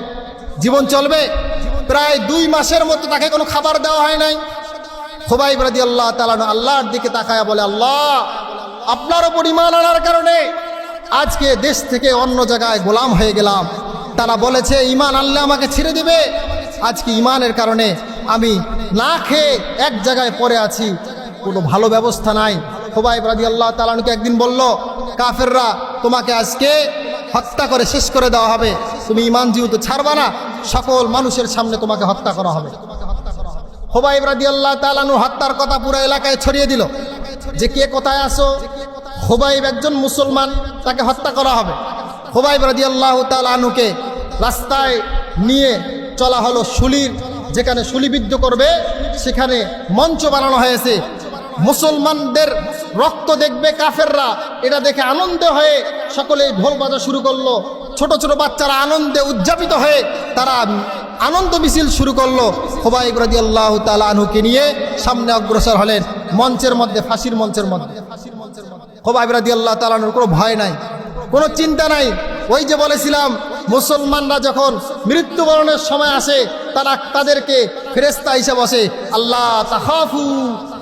জীবন চলবে? প্রায় 2 মাসের মতো তাকে কোনো খাবার দেওয়া হয় নাই। খুবাইব রাদিয়াল্লাহু তাআলা আল্লাহর দিকে তাকায়া বলে, আল্লাহ, আপনার উপর ঈমান আনার কারণে আজকে দেশ থেকে অন্য জায়গায় গোলাম হয়ে গেলাম। তারা বলেছে ঈমান আনলে আমাকে ছেড়ে দিবে, আজকে ঈমানের কারণে আমি না খেয়ে এক জায়গায় পড়ে আছি, কোনো ভালো ব্যবস্থা নাই। খুবাইব রাদিয়াল্লাহু তাআলা আনহুকে একদিন বলল, কাফেররা তোমাকে আজকে হত্যা করে শেষ করে দেওয়া হবে, তুমি ঈমান যেহেতু ছাড়বা না, সকল মানুষের সামনে তোমাকে হত্যা করা হবে। খুবাইব রাদিয়াল্লাহু তাআলা আনহু হত্যার কথা পুরো এলাকায় ছড়িয়ে দিল যে কে কোথায় আসো, খুবাইব একজন মুসলমান, তাকে হত্যা করা হবে। খুবাইব রাদিয়াল্লাহু তাআলা আনহুকে রাস্তায় নিয়ে চলা হলো শুলির, যেখানে শুলিবিদ্ধ করবে সেখানে মঞ্চ বানানো হয়েছে। মুসলমানদের রক্ত দেখবে কাফেররা, এটা দেখে আনন্দ হয়ে সকলেই ঢোল বাজা শুরু করলো। ছোট ছোট বাচ্চারা আনন্দে উদযাপিত হয়ে তারা আনন্দ মিছিল শুরু করলো। খুবাইব রাদিয়াল্লাহু তাআলা আনহুকে নিয়ে সামনে অগ্রসর হলেন মঞ্চের মধ্যে, ফাঁসির মঞ্চের মধ্যে। খুবাইব রাদিয়াল্লাহু তাআলা আনহুর কোনো ভয় নাই, কোনো চিন্তা নাই। ওই যে বলেছিলাম, মুসলমানরা যখন মৃত্যুবরণের সময় আসে তাদেরকে ফেরেশতা হিসেবে বসে, আল্লাহ তাখাফু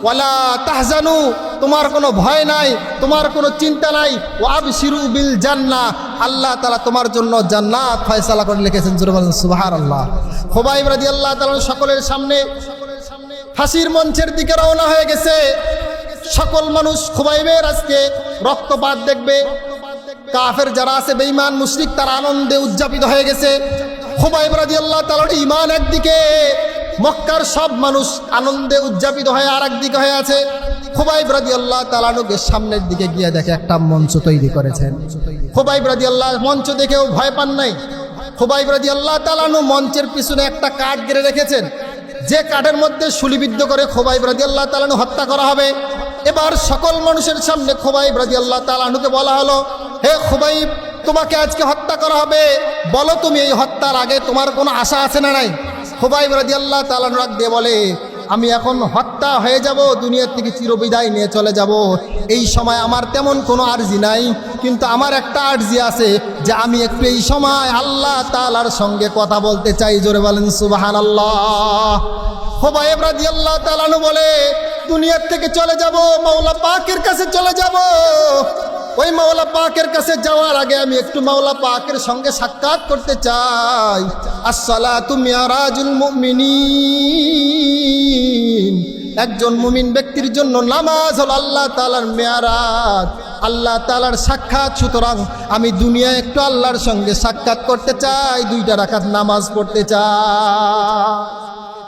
ওয়ালা তাহজানু, তোমার কোনো ভয় নাই, তোমার কোনো চিন্তা নাই, ওয়া আবশিরু বিল জান্নাহ, আল্লাহ তাআলা তোমার জন্য জান্নাত ফয়সালা করে লিখেছেন। জোরে বলেন সুবহানাল্লাহ। খুবাইব রাদিয়াল্লাহু তাআলা সকলের সামনে ফাঁসির মঞ্চের দিকে রওনা হয়ে গেছে। সকল মানুষ খুবাইবের আজকে রক্তপাত দেখবে। কাফের যারা আছে, বেঈমান মুশরিক, তারা আনন্দে উদযাপিত হয়ে গেছে। খুবাইব রাদিয়াল্লাহু তাআলার ঈমান একদিকে, মক্কার সব মানুষ আনন্দে উদযাপিত হয়ে আর একদিকে হয়ে আছে। খুবাইব রাদিয়াল্লাহু তাআলা আনহুকে সামনের দিকে গিয়ে দেখে একটা মঞ্চ তৈরি করেছেন। খুবাইব রাদিয়াল্লাহু মঞ্চ দেখেও ভয় পান নাই। খুবাইব রাদিয়াল্লাহু তাআলা আনহু মঞ্চের পিছনে একটা কাঠ গেড়ে রেখেছেন, যে কাঠের মধ্যে শুলিবিদ্ধ করে খুবাইব রাদিয়াল্লাহু তাআলা আনহু হত্যা করা হবে। এবার সকল মানুষের সামনে খুবাইব রাদিয়াল্লাহু তাআলা আনহুকে বলা হলো, হে খুবাইব, তোমাকে আজকে হত্যা করা হবে, বলো তুমি এই হত্যার আগে তোমার কোনো আশা আছে না নাই? খুবাইব রাদিয়াল্লাহু তাআলা রাগ দিয়ে বলে, আমি এখন হত্যা হয়ে যাব, দুনিয়ার থেকে চিরবিদায় নিয়ে চলে যাব, এই সময় আমার তেমন কোনো আরজি নাই, কিন্তু আমার একটা আরজি আছে যে আমি একটু এই সময় আল্লাহ তাআলার সঙ্গে কথা বলতে চাই। জোরে বলেন সুবহানাল্লাহ। খুবাইব রাদিয়াল্লাহু তাআলা বলে, দুনিয়ার থেকে চলে যাব, মাওলা পাকের কাছে চলে যাব। ওই মাওলা পাকের কাছে যাওয়ার আগে আমি একটু মাওলা পাকের সঙ্গে সাক্ষাৎ করতে চাই। আসসালাতু মিরাজুল মুমিনিন, একজন মুমিন ব্যক্তির জন্য নামাজ হল আল্লাহ তাআলার মেয়ারাজ, আল্লাহ তাআলার সাক্ষাৎ। সুতরাং আমি দুনিয়ায় একটু আল্লাহর সঙ্গে সাক্ষাৎ করতে চাই, 2 রাকাত নামাজ পড়তে চাই।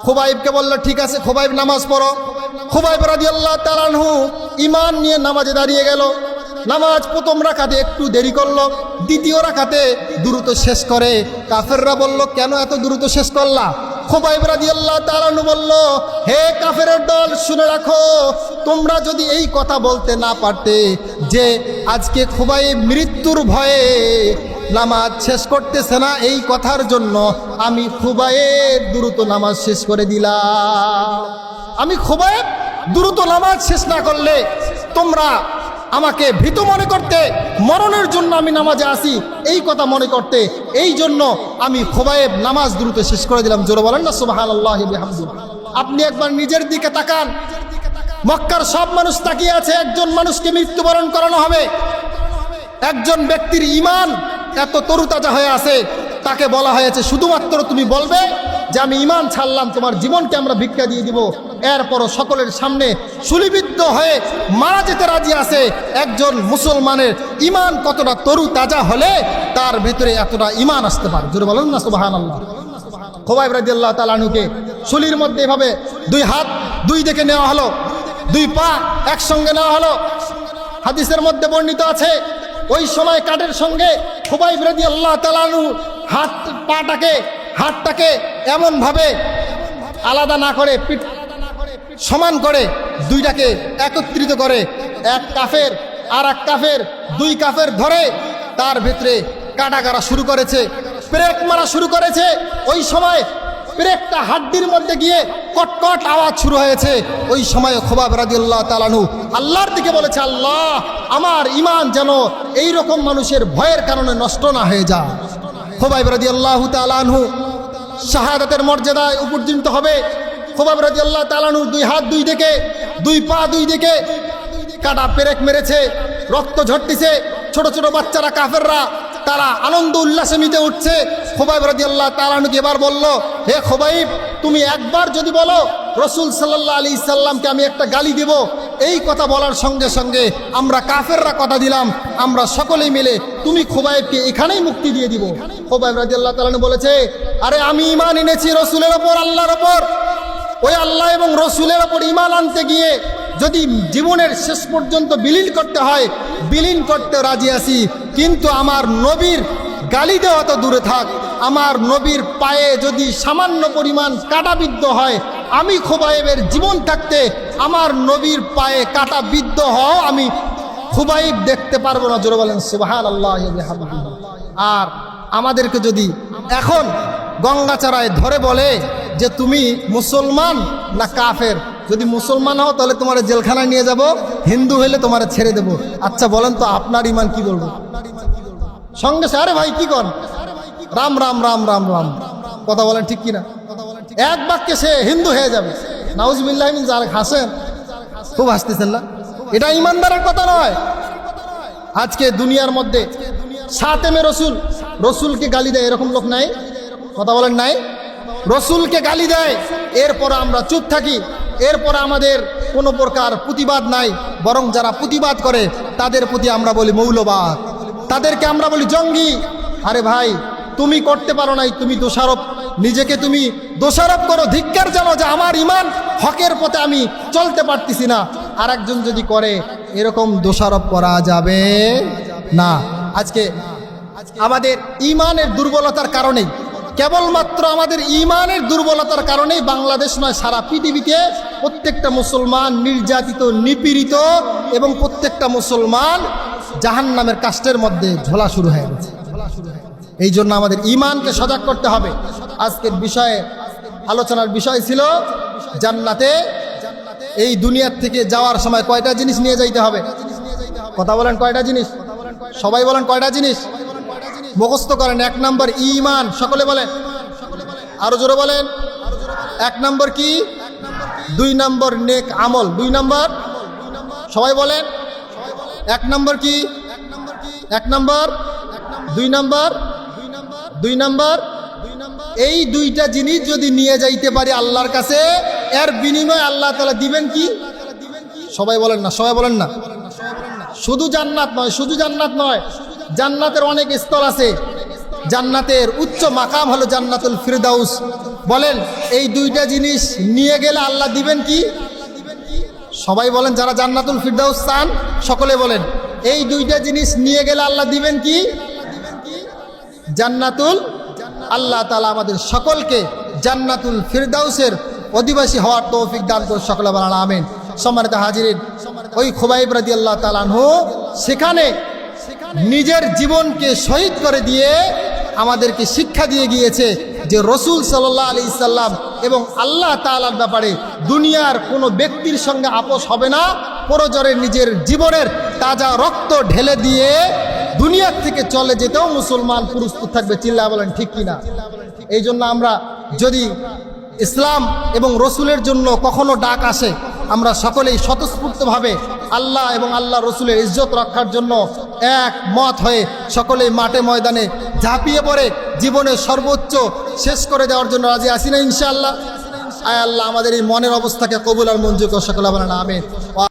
খুবাইবকে বলল, ঠিক আছে খুবাইব, নামাজ পড়ো। খুবাইব রাদিয়াল্লাহু তাআলা আনহু ঈমান নিয়ে নামাজে দাঁড়িয়ে গেল। নামাজ প্রথম রাকাতে একটু দেরি করলো, দ্বিতীয় রাকাতে দ্রুত শেষ করে। কাফেররা বলল, কেন এত দ্রুত শেষ করলা? খুবাইব রাদিয়াল্লাহু তাআলা আনহু বলল, হে কাফেরের দল, শুনে রাখো, তোমরা যদি এই কথা বলতে না পারতে যে আজকে খুবাইব মৃত্যুর ভয়ে নামাজ শেষ করতেছে না, এই কথার জন্য আমি খুবাইব দ্রুত নামাজ শেষ করে দিলাম। আমি খুবাইব দ্রুত নামাজ শেষ না করলে তোমরা আমাকে ভীত মনে করতে, মরণের জন্য আমি নামাজে আসি এই কথা মনে করতে, এই জন্য আমি খুবাইব নামাজ দ্রুত শেষ করে দিলাম। জোরে বলেন না সুবহানাল্লাহি বিহামদিহি। আপনি একবার নিজের দিকে তাকান, মক্কার সব মানুষ তাকিয়ে আছে, একজন মানুষকে মৃত্যুবরণ করানো হবে। একজন ব্যক্তির ঈমান এত তরুতাজা হয়ে আছে, তাকে বলা হয়েছে শুধুমাত্র তুমি বলবে যে আমি ঈমান ছাড়লাম, তোমার জীবনকে আমরা ভিক্ষা দিয়ে দিব। এরপরও সকলের সামনে শুলিবিদ্ধ হয়ে মারা যেতে রাজি আছে। একজন মুসলমানের ঈমান কতটা তরুতাজা হলে তার ভেতরে এতটা ঈমান আসতে পারে? জোরে বলেন না সুবহানাল্লাহ। খুবাইব রাদিয়াল্লাহু তাআলা আনহুকে শুলির মধ্যে এভাবে 2 হাত 2 দিকে নেওয়া হলো, 2 পা একসঙ্গে নেওয়া হলো। হাদিসের মধ্যে বর্ণিত আছে, ওই সময় কাঠের সঙ্গে খুবাইব রাদিয়াল্লাহু তাআলা আনহু হাতটাকে এমনভাবে আলাদা না করে, পিঠ সমান করে, 2টাকে একত্রিত করে, এক কাফের আর এক কাফের, 2 কাফের ধরে তার ভিতরে কাটাকাটা শুরু করেছে, ব্রেক মারা শুরু করেছে। ওই সময় ব্রেকটা হাড্ডির মধ্যে গিয়ে কটকট আওয়াজ শুরু হয়েছে। ওই সময় খুবাইব রাদিয়াল্লাহু তাআলা আনহু আল্লাহর দিকে বলেছে, আল্লাহ, আমার ঈমান যেন এই রকম মানুষের ভয়ের কারণে নষ্ট না হয়ে যায়। খুবাইব রাদিয়াল্লাহু তাআলা আনহু শাহাদাতের মর্যাদায় উপনীত হবে। খুবাইব রাদিয়াল্লাহু তাআলা আনহু দুই হাত দুই দিকে, দুই পা দুই দিকে কাটা পেরেক মেরেছে, রক্ত ঝরতেছে। ছোট ছোট বাচ্চারা কাফেররা তারা আনন্দ উল্লাসে মিটে উঠছে। খুবাইব রাদিয়াল্লাহু তাআলা আনহুকে এবার বলল, হে খুবাইব, তুমি একবার যদি বলো রাসূল সাল্লাল্লাহু আলাইহি সাল্লামকে আমি একটা গালি দেব, এই কথা বলার সঙ্গে সঙ্গে আমরা কাফেররা কথা দিলাম, আমরা সকলেই মিলে তুমি খুবাইবকে এখানেই মুক্তি দিয়ে দিব। খুবাইব রাদিয়াল্লাহু তাআলা আনহু বলেছে, আরে আমি ঈমান এনেছি রাসূলের ওপর, আল্লাহর ওপর। ওই আল্লাহ এবং রসুলের ওপর ঈমান আনতে গিয়ে যদি জীবনের শেষ পর্যন্ত বিলীন করতে হয়, বিলীন করতে রাজি আছি। কিন্তু আমার নবীর গালি দেওয়া তো দূরে থাক, আমার নবীর পায়ে যদি সামান্য পরিমাণ কাটা বিদ্ধ হয়, আমি খুবাইবের জীবন থাকতে আমার নবীর পায়ে কাটা বিদ্ধ হও আমি খুবাইব দেখতে পারবো না। জোরে বলেন সুবহানাল্লাহ। আর আমাদেরকে যদি এখন গঙ্গাচারায় ধরে বলে যে তুমি মুসলমান না কাফের, যদি মুসলমান হও তাহলে তোমার জেলখানায় নিয়ে যাব, হিন্দু হইলে তোমার ছেড়ে দেব। আচ্ছা বলেন তো আপনার ইমান কি বলবো? সঙ্গে সে আরে ভাই কি কর, রাম রাম রাম রাম রাম, কথা বলেন ঠিক কিনা? এক বাক্যে সে হিন্দু হয়ে যাবে। নাউজুবিল্লাহ মিন যালিক। হাসেন, খুব হাসতেছেন না? এটা ইমানদারের কথা নয়। আজকে দুনিয়ার মধ্যে সাতেমে রসুল, রসুলকে গালি দেয় এরকম লোক নাই? কথা বলেন নাই? রসুলকে গালি দেয়, এরপর আমরা চুপ থাকি, এরপর আমাদের কোনো প্রকার প্রতিবাদ নাই। বরং যারা প্রতিবাদ করে তাদের প্রতি আমরা বলি মৌলবাদ, তাদেরকে আমরা বলি জঙ্গি। আরে ভাই, তুমি করতে পারো নাই, তুমি দোষারোপ, নিজেকে তুমি দোষারোপ করো, ধিক্কার জানো যে আমার ইমান হকের পথে আমি চলতে পারতেছি না। আর একজন যদি করে, এরকম দোষারোপ করা যাবে না। আজকে আমাদের ইমানের দুর্বলতার কারণেই, কেবলমাত্র আমাদের ইমানের দুর্বলতার কারণেই বাংলাদেশ নয় সারা পৃথিবীতে প্রত্যেকটা মুসলমান নির্যাতিত, নিপীড়িত এবং প্রত্যেকটা মুসলমান জাহান্নামের কাষ্টের মধ্যে ঝোলা শুরু হয়ে গেছে। এই জন্য আমাদের ইমানকে সজাগ করতে হবে। আজকের বিষয়ে আলোচনার বিষয় ছিল জান্নাতে এই দুনিয়ার থেকে যাওয়ার সময় কয়টা জিনিস নিয়ে যাইতে হবে? কথা বলেন কয়টা জিনিস? সবাই বলেন কয়টা জিনিস? মুখস্থ করেন। এক নম্বর ঈমান, সকলে বলেন, আরো জোরে বলেন। এক নম্বর কি? দুই নম্বর নেক আমল। দুই নম্বর, সবাই বলেন। এক নম্বর কি? এক নম্বর, দুই নম্বর, দুই নম্বর। এই দুইটা জিনিস যদি নিয়ে যাইতে পারি আল্লাহর কাছে, এর বিনিময়ে আল্লাহ তাআলা দিবেন কি? সবাই বলেন না, সবাই বলেন না। শুধু জান্নাত নয়, শুধু জান্নাত নয়, জান্নাতের অনেক স্তর আছে। জান্নাতের উচ্চ মাকাম হলো জান্নাতুল ফিরদাউস। বলেন এই দুইটা জিনিস নিয়ে গেলে আল্লাহ দিবেন কি? সবাই বলেন, যারা জান্নাতুল ফিরদাউস চান সকলে বলেন, এই দুইটা জিনিস নিয়ে গেলে আল্লাহ দিবেন কি? জান্নাতুল। আল্লাহ তাআলা আমাদের সকলকে জান্নাতুল ফিরদাউসের অধিবাসী হওয়ার তৌফিক দান করে সকলে বলেন আমিন। সম্মানিত হাজিরিন, ওই খুবাইব রাদিয়াল্লাহু তাআলা আনহু সেখানে নিজের জীবনকে শহীদ করে দিয়ে আমাদেরকে শিক্ষা দিয়ে গিয়েছে যে রসুল সাল্লাল্লাহু আলাইহি সাল্লাম এবং আল্লাহ তাআলার ব্যাপারে দুনিয়ার কোনো ব্যক্তির সঙ্গে আপোষ হবে না। প্রয়োজনে নিজের জীবনের তাজা রক্ত ঢেলে দিয়ে দুনিয়ার থেকে চলে যেতেও মুসলমান প্রস্তুত থাকবে। চিল্লায় বলেন ঠিক কিনা? এই জন্য আমরা যদি ইসলাম এবং রসুলের জন্য কখনো ডাক আসে, আমরা সকলেই স্বতঃস্ফূর্তভাবে আল্লাহ এবং আল্লাহ রসুলের ইজ্জত রক্ষার জন্য এক মত হয়ে সকলেই মাঠে ময়দানে ঝাঁপিয়ে পড়ে জীবনের সর্বোচ্চ শেষ করে দেওয়ার জন্য রাজি আছি না ইনশাআল্লাহ? আয় আল্লাহ আমাদের এই মনের অবস্থাকে কবুল আর মঞ্জুর করে সকলে বলেন আমিন।